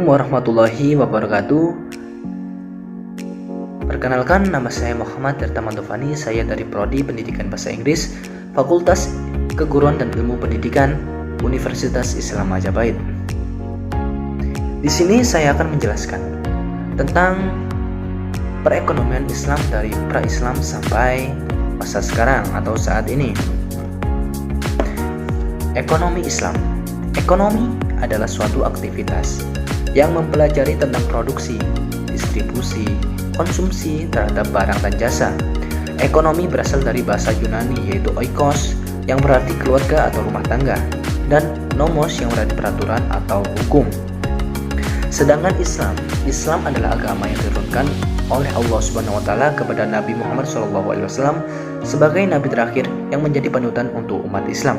Assalamualaikum warahmatullahi wabarakatuh. Perkenalkan, nama saya Muhammad Tirta Mandovani. Saya dari Prodi Pendidikan Bahasa Inggris, Fakultas Keguruan dan Ilmu Pendidikan, Universitas Islam Majapahit. Di sini saya akan menjelaskan tentang perekonomian Islam dari pra-Islam sampai masa sekarang atau saat ini. Ekonomi Islam. Ekonomi adalah suatu aktivitas yang mempelajari tentang produksi, distribusi, konsumsi terhadap barang dan jasa. Ekonomi berasal dari bahasa Yunani yaitu oikos yang berarti keluarga atau rumah tangga, dan nomos yang berarti peraturan atau hukum. Sedangkan Islam adalah agama yang diturunkan oleh Allah Subhanahu wa taala kepada Nabi Muhammad SAW sebagai nabi terakhir yang menjadi panutan untuk umat Islam.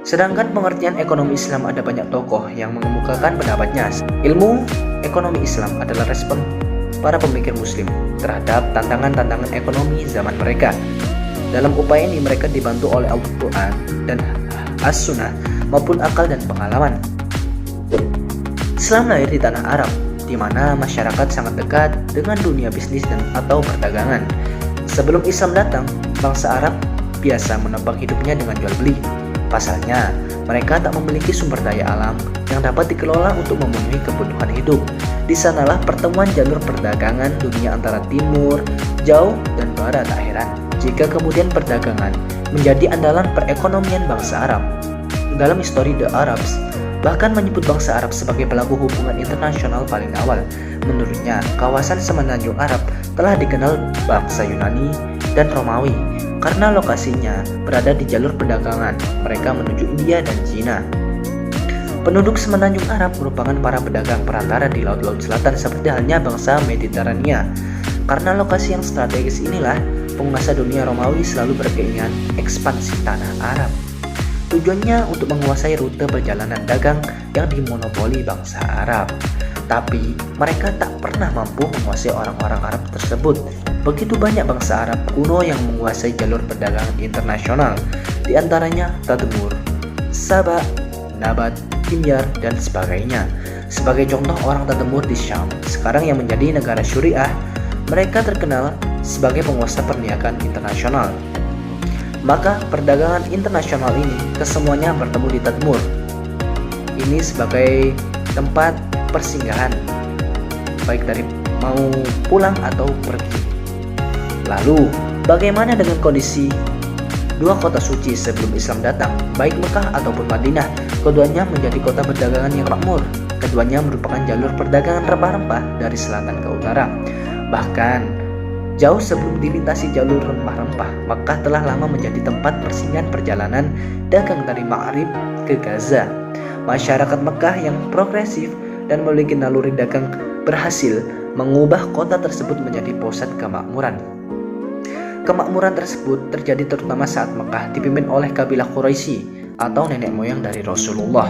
Sedangkan pengertian ekonomi Islam ada banyak tokoh yang mengemukakan pendapatnya. Ilmu ekonomi Islam adalah respon para pemikir muslim terhadap tantangan-tantangan ekonomi zaman mereka. Dalam upaya ini mereka dibantu oleh Al-Quran dan As-Sunnah maupun akal dan pengalaman. Islam lahir di tanah Arab, di mana masyarakat sangat dekat dengan dunia bisnis dan atau perdagangan. Sebelum Islam datang, bangsa Arab biasa menopang hidupnya dengan jual beli. Pasalnya, mereka tak memiliki sumber daya alam yang dapat dikelola untuk memenuhi kebutuhan hidup. Di sanalah pertemuan jalur perdagangan dunia antara timur, jauh, dan barat. Tak heran jika kemudian perdagangan menjadi andalan perekonomian bangsa Arab. Dalam histori The Arabs bahkan menyebut bangsa Arab sebagai pelaku hubungan internasional paling awal. Menurutnya, kawasan semenanjung Arab telah dikenal bangsa Yunani dan Romawi karena lokasinya berada di jalur perdagangan mereka menuju India dan Cina. Penduduk semenanjung Arab merupakan para pedagang perantara di laut-laut selatan seperti halnya bangsa Mediterania. Karena lokasi yang strategis inilah, penguasa dunia Romawi selalu berkeinginan ekspansi tanah Arab. Tujuannya untuk menguasai rute perjalanan dagang yang dimonopoli bangsa Arab. Tapi mereka tak pernah mampu menguasai orang-orang Arab tersebut. Begitu banyak bangsa Arab kuno yang menguasai jalur perdagangan internasional, di antaranya Tadmur, Saba, Nabat, Himyar, dan sebagainya. Sebagai contoh, orang Tadmur di Syam, sekarang yang menjadi negara Syuriah, mereka terkenal sebagai penguasa perniagaan internasional. Maka perdagangan internasional ini kesemuanya bertemu di Tadmur. Ini sebagai tempat persinggahan, baik dari mau pulang atau pergi. Lalu, bagaimana dengan kondisi dua kota suci sebelum Islam datang, baik Mekah ataupun Madinah? Keduanya menjadi kota perdagangan yang makmur. Keduanya merupakan jalur perdagangan rempah-rempah dari selatan ke utara. Bahkan, jauh sebelum dilintasi jalur rempah-rempah, Mekah telah lama menjadi tempat persinggahan perjalanan dagang dari Ma'rib ke Gaza. Masyarakat Mekah yang progresif dan memiliki naluri dagang berhasil mengubah kota tersebut menjadi pusat kemakmuran. Kemakmuran tersebut terjadi terutama saat Mekah dipimpin oleh kabilah Quraisy atau nenek moyang dari Rasulullah.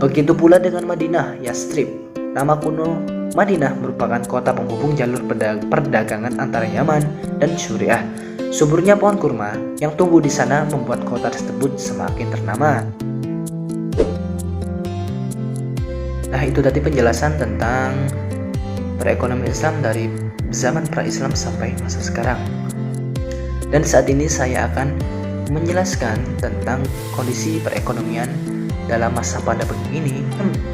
Begitu pula dengan Madinah, Yastrib. Nama kuno Madinah merupakan kota penghubung jalur perdagangan antara Yaman dan Suriah. Suburnya pohon kurma yang tumbuh di sana membuat kota tersebut semakin ternama. Nah, itu tadi penjelasan tentang perekonomian Islam dari zaman pra-Islam sampai masa sekarang. Dan saat ini saya akan menjelaskan tentang kondisi perekonomian dalam masa pandemi ini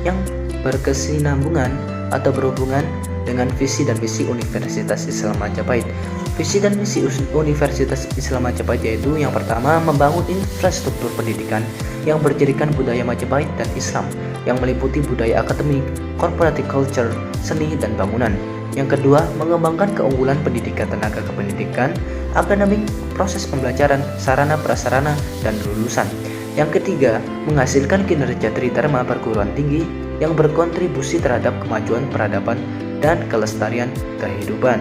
yang berkesinambungan atau berhubungan dengan visi dan misi Universitas Islam Majapahit. Visi dan misi Universitas Islam Majapahit yaitu yang pertama, membangun infrastruktur pendidikan yang berjadikan budaya Majapahit dan Islam yang meliputi budaya akademik, corporate culture, seni, dan bangunan. Yang kedua, mengembangkan keunggulan pendidikan tenaga kependidikan, akademik, proses pembelajaran, sarana prasarana, dan lulusan. Yang ketiga, menghasilkan kinerja tridharma perguruan tinggi yang berkontribusi terhadap kemajuan peradaban dan kelestarian kehidupan.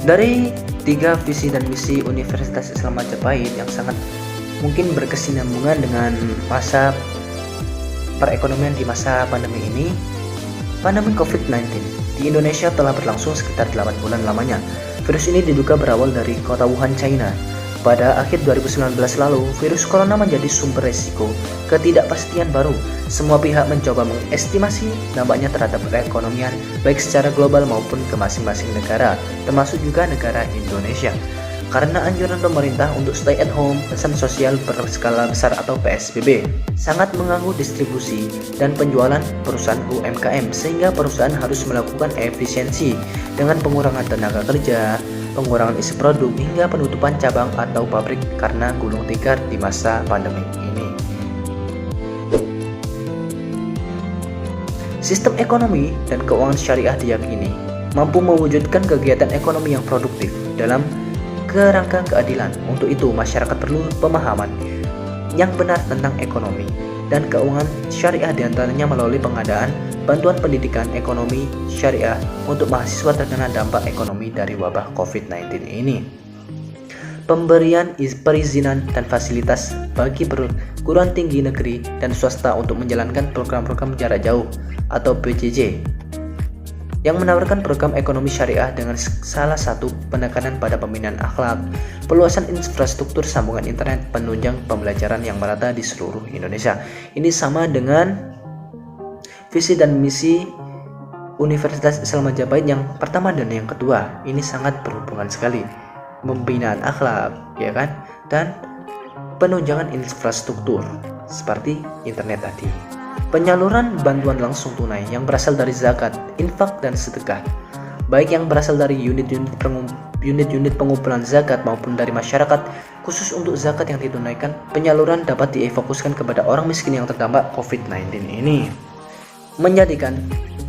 Dari tiga visi dan misi Universitas Islam Majapahit yang sangat mungkin berkesinambungan dengan masa perekonomian di masa pandemi ini, pandemi COVID-19 di Indonesia telah berlangsung sekitar 8 bulan lamanya. Virus ini diduga berawal dari kota Wuhan, China. Pada akhir 2019 lalu, virus corona menjadi sumber resiko ketidakpastian baru. Semua pihak mencoba mengestimasi dampaknya terhadap perekonomian baik secara global maupun ke masing-masing negara, termasuk juga negara Indonesia. Karena anjuran pemerintah untuk stay at home, pesan sosial berskala besar atau PSBB sangat mengganggu distribusi dan penjualan perusahaan UMKM, sehingga perusahaan harus melakukan efisiensi dengan pengurangan tenaga kerja, pengurangan isi produk, hingga penutupan cabang atau pabrik karena gulung tikar di masa pandemi ini. Sistem ekonomi dan keuangan syariah diyakini mampu mewujudkan kegiatan ekonomi yang produktif dalam kerangka keadilan. Untuk itu, masyarakat perlu pemahaman yang benar tentang ekonomi dan keuangan syariah, diantaranya melalui pengadaan bantuan pendidikan ekonomi syariah untuk mahasiswa terkena dampak ekonomi dari wabah COVID-19 ini. Pemberian perizinan dan fasilitas bagi perguruan tinggi negeri dan swasta untuk menjalankan program-program jarak jauh atau PJJ yang menawarkan program ekonomi syariah dengan salah satu penekanan pada pembinaan akhlak, perluasan infrastruktur sambungan internet, penunjang pembelajaran yang merata di seluruh Indonesia. Ini sama dengan visi dan misi Universitas Islam Majapahit yang pertama dan yang kedua. Ini sangat berhubungan sekali. Pembinaan akhlak, ya kan? Dan penunjangan infrastruktur seperti internet tadi. Penyaluran bantuan langsung tunai yang berasal dari zakat, infak, dan sedekah, baik yang berasal dari unit-unit pengumpulan zakat maupun dari masyarakat. Khusus untuk zakat yang ditunaikan, penyaluran dapat difokuskan kepada orang miskin yang terdampak COVID-19 ini. Menjadikan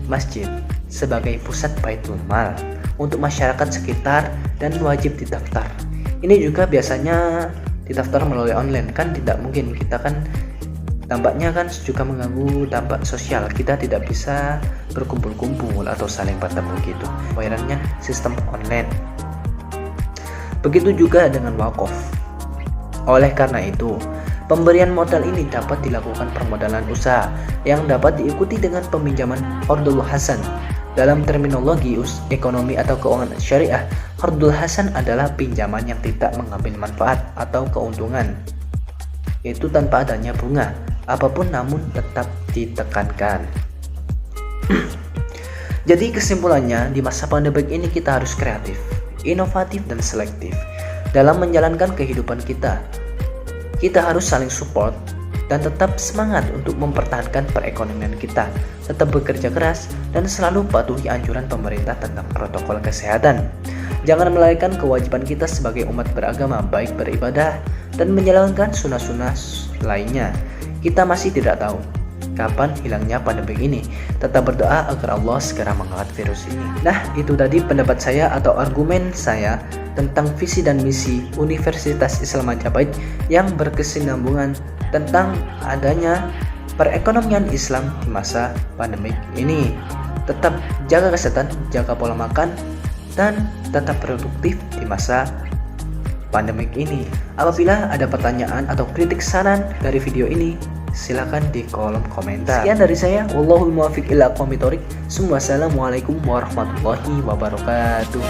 masjid sebagai pusat baitul mal untuk masyarakat sekitar dan wajib didaftar. Ini juga biasanya didaftar melalui online, kan tidak mungkin, kita kan dampaknya kan juga mengganggu dampak sosial, kita tidak bisa berkumpul-kumpul atau saling bertemu gitu. Bayarannya sistem online. Begitu juga dengan wakaf. Oleh karena itu, pemberian modal ini dapat dilakukan permodalan usaha yang dapat diikuti dengan peminjaman qardul hasan. Dalam terminologi ekonomi atau keuangan syariah, qardul hasan adalah pinjaman yang tidak mengambil manfaat atau keuntungan, yaitu tanpa adanya bunga apapun, namun tetap ditekankan. Jadi kesimpulannya, di masa pandemi ini kita harus kreatif, inovatif, dan selektif dalam menjalankan kehidupan kita. Kita harus saling support dan tetap semangat untuk mempertahankan perekonomian kita, tetap bekerja keras, dan selalu patuhi anjuran pemerintah tentang protokol kesehatan. Jangan melalaikan kewajiban kita sebagai umat beragama, baik beribadah dan menjalankan sunnah-sunnah lainnya. Kita masih tidak tahu kapan hilangnya pandemi ini. Tetap berdoa agar Allah segera mengangkat virus ini. Nah, itu tadi pendapat saya atau argumen saya tentang visi dan misi Universitas Islam Majapahit yang berkesinambungan tentang adanya perekonomian Islam di masa pandemi ini. Tetap jaga kesehatan, jaga pola makan, dan tetap produktif di masa pandemik ini. Apabila ada pertanyaan atau kritik saran dari video ini, silakan di kolom komentar. Sekian dari saya, wallahul muwaffiq ila aqwamit thoriq. Wassalamualaikum warahmatullahi wabarakatuh.